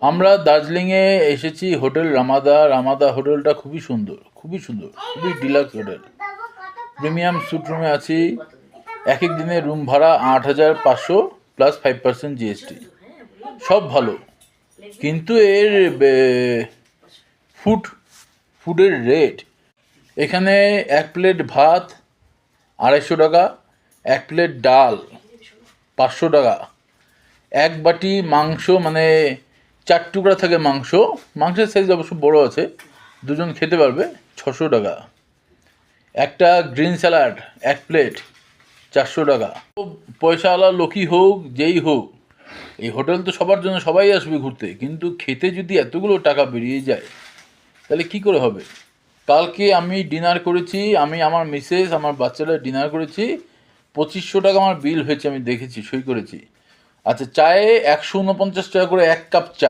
আমরা দার্জিলিংয়ে এসেছি হোটেল রামাদা। রামাদা হোটেলটা খুবই সুন্দর, খুবই সুন্দর, খুবই ডিলাক্স হোটেল। প্রিমিয়াম স্যুট রুমে আছি। এক এক দিনের রুম ভাড়া ৮,৫০০ প্লাস 5% জিএসটি। সব ভালো, কিন্তু এর ফুড ফুডের রেট এখানে 1 প্লেট ভাত 250 টাকা, 1 প্লেট ডাল 500 টাকা, 1 বাটি মাংস, মানে 4 টুকরা থাকে মাংস, মাংসের সাইজ অবশ্য বড় আছে, দুজন খেতে পারবে, 600 টাকা। একটা গ্রিন স্যালাড 1 প্লেট 400 টাকা। পয়সাওয়ালা লোকই হোক, যেই হোক, এই হোটেল তো সবার জন্য, সবাই আসবে ঘুরতে, কিন্তু খেতে যদি এতগুলো টাকা বেরিয়ে যায় তাহলে কি করে হবে? কালকে আমি ডিনার করেছি, আমি, আমার মিসেস, আমার বাচ্চারা ডিনার করেছি, 2500 টাকা আমার বিল হয়েছে, আমি দেখেছি, সই করেছি। আচ্ছা, চায়ে 149 টাকা করে 1 কাপ চা।